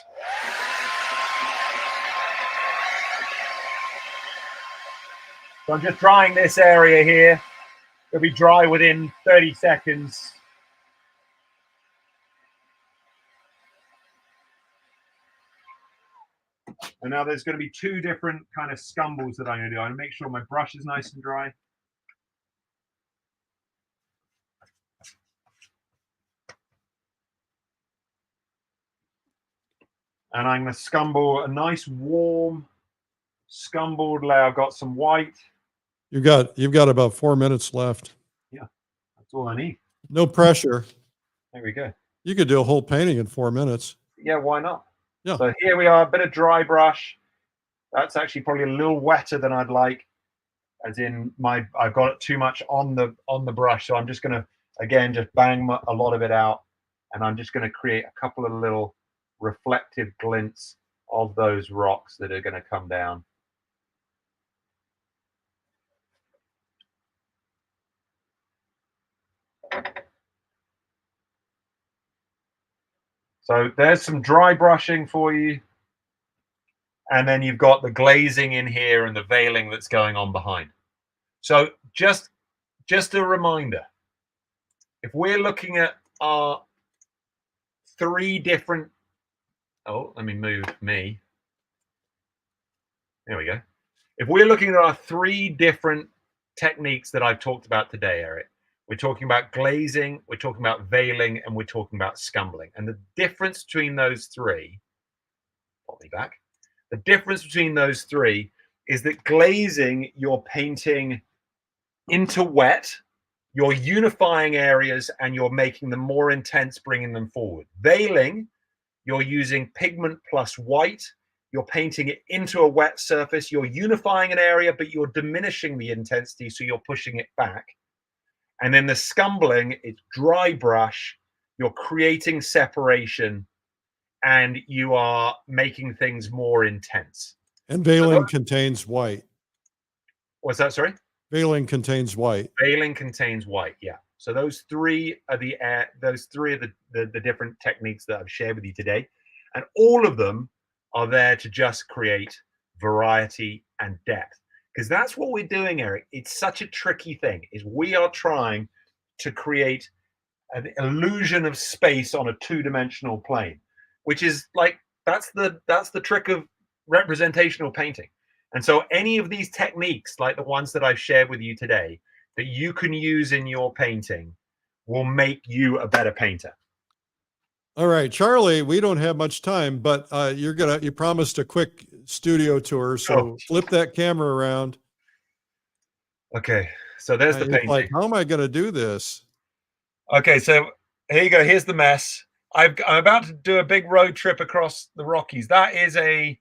So I'm just drying this area here. It'll be dry within 30 seconds. And now there's going to be two different kind of scumbles that I'm going to do. I'm going to make sure my brush is nice and dry. And I'm going to scumble a nice warm scumbled layer. I've got some white. You've got about 4 minutes left. Yeah, that's all I need. No pressure. There we go. You could do a whole painting in 4 minutes. Yeah, why not? Yeah. So here we are, a bit of dry brush. That's actually probably a little wetter than I'd like, as in I've got too much on the brush. So I'm just going to, again, just bang a lot of it out. And I'm just going to create a couple of little reflective glints of those rocks that are going to come down. So there's some dry brushing for you. And then you've got the glazing in here and the veiling that's going on behind. So just a reminder, if we're looking at our three different, oh, let me move me. There we go. If we're looking at our three different techniques that I've talked about today, Eric, we're talking about glazing, we're talking about veiling, and we're talking about scumbling. And the difference between those three, pop me back. The difference between those three is that glazing, you're painting into wet, you're unifying areas and you're making them more intense, bringing them forward. Veiling, you're using pigment plus white, you're painting it into a wet surface, you're unifying an area, but you're diminishing the intensity, so you're pushing it back. And then the scumbling, it's dry brush, you're creating separation, and you are making things more intense. And veiling contains white. What's that, sorry? Veiling contains white. Veiling contains white, yeah. So those three are the different techniques that I've shared with you today. And all of them are there to just create variety and depth. Because that's what we're doing, Eric. It's such a tricky thing, is we are trying to create an illusion of space on a two-dimensional plane, which is like, that's the trick of representational painting. And so any of these techniques, like the ones that I've shared with you today, that you can use in your painting will make you a better painter. All right, Charlie, we don't have much time, but you promised a quick studio tour. So flip that camera around. Okay, so there's the painting. Like, how am I going to do this? Okay, so here you go. Here's the mess. I'm about to do a big road trip across the Rockies. That's a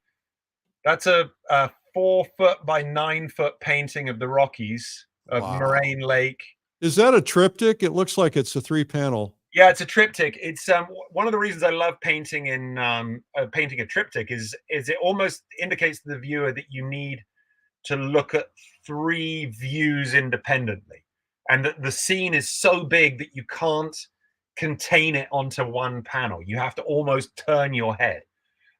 4 foot by 9 foot painting of the Rockies of Moraine Lake. Is that a triptych? It looks like it's a 3-panel. Yeah, it's a triptych. It's one of the reasons I love painting in painting a triptych is it almost indicates to the viewer that you need to look at 3 views independently, and that the scene is so big that you can't contain it onto one panel. You have to almost turn your head.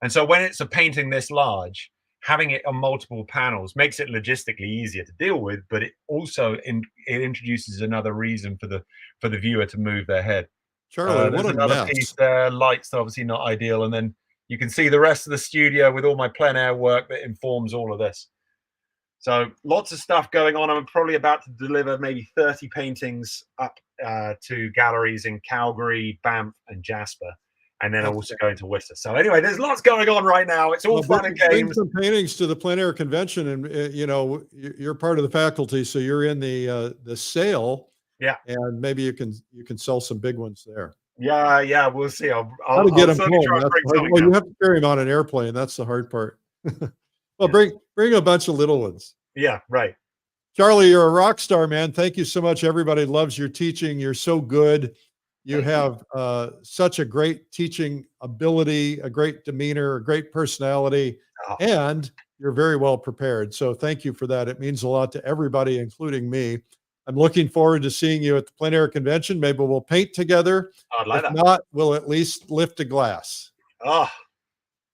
And so when it's a painting this large, having it on multiple panels makes it logistically easier to deal with, but it also it introduces another reason for the viewer to move their head. Charlie, there's what a another mess. piece there. Light's obviously not ideal, and then you can see the rest of the studio with all my plein air work that informs all of this. So lots of stuff going on. I'm probably about to deliver maybe 30 paintings up to galleries in Calgary, Banff, and Jasper. And then I'm also going to Worcester. So anyway, there's lots going on right now. It's all fun and games. Bring some paintings to the plein air convention, and you're part of the faculty, so you're in the sale. Yeah, and maybe you can sell some big ones there. Yeah, we'll see. I'll get them home. Well, you have to carry them on an airplane. That's the hard part. Well, bring a bunch of little ones. Yeah, right. Charlie, you're a rock star, man. Thank you so much. Everybody loves your teaching. You're so good. You have such a great teaching ability, a great demeanor, a great personality, and you're very well prepared. So thank you for that. It means a lot to everybody, including me. I'm looking forward to seeing you at the plein air convention. Maybe we'll paint together. I'd like that. If not, we'll at least lift a glass. Oh,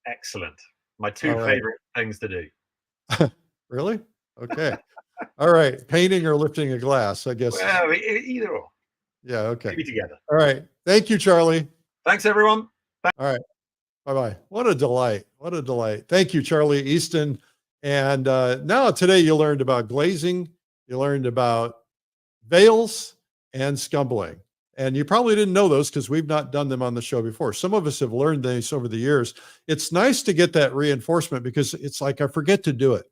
excellent. My two favorite things to do. Really? Okay. All right. Painting or lifting a glass, I guess. Well, either or. Yeah, okay. Maybe together. All right. Thank you, Charlie. Thanks, everyone. All right. Bye-bye. What a delight. What a delight. Thank you, Charlie EASTON. And now today you learned about glazing. You learned about veils and scumbling. And you probably didn't know those because we've not done them on the show before. Some of us have learned these over the years. It's nice to get that reinforcement because it's like I forget to do it.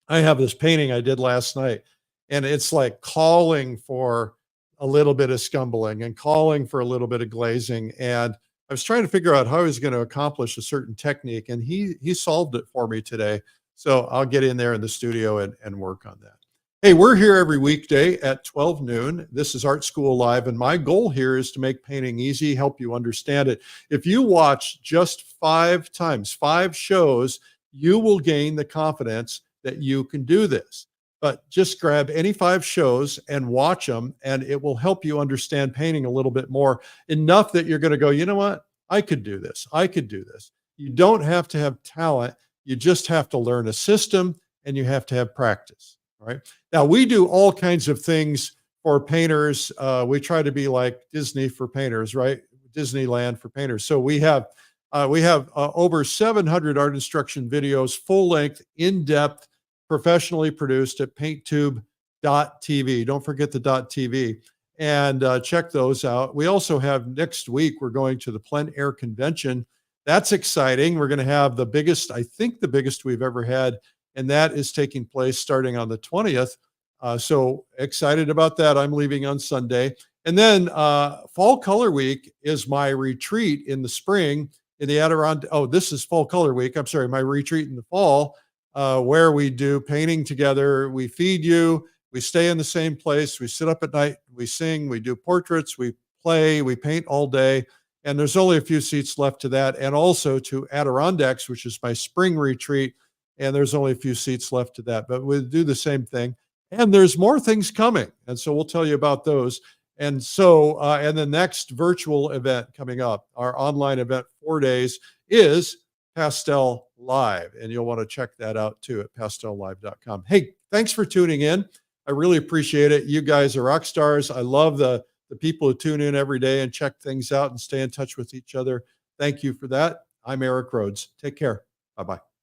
I have this painting I did last night, and it's like calling for a little bit of scumbling and calling for a little bit of glazing. And I was trying to figure out how I was going to accomplish a certain technique, and he solved it for me today. So I'll get in there in the studio and work on that. Hey, we're here every weekday at 12 noon. This is Art School Live, and my goal here is to make painting easy, help you understand it. If you watch just 5 shows, you will gain the confidence that you can do this. But just grab any 5 shows and watch them, and it will help you understand painting a little bit more, enough that you're going to go, you know what? I could do this. I could do this. You don't have to have talent. You just have to learn a system and you have to have practice. All right. Now we do all kinds of things for painters. We try to be like Disney for painters, right? Disneyland for painters. So we have over 700 art instruction videos, full length, in depth, professionally produced at painttube.tv. Don't forget the .tv, and check those out. We also have next week, we're going to the Plein Air Convention. That's exciting. We're going to have the biggest, I think the biggest we've ever had, and that is taking place starting on the 20th. So excited about that. I'm leaving on Sunday. And then Fall Color Week is my retreat in the spring in the Adirondack. Oh, this is Fall Color Week. I'm sorry, my retreat in the fall, where we do painting together. We feed you. We stay in the same place. We sit up at night. We sing. We do portraits. We play. We paint all day. And there's only a few seats left to that. And also to Adirondacks, which is my spring retreat. And there's only a few seats left to that. But we'll do the same thing. And there's more things coming. And so we'll tell you about those. And so, and the next virtual event coming up, our online event, 4 days, is Pastel Live. And you'll want to check that out too at pastelllive.com. Hey, thanks for tuning in. I really appreciate it. You guys are rock stars. I love the people who tune in every day and check things out and stay in touch with each other. Thank you for that. I'm Eric Rhodes. Take care. Bye-bye.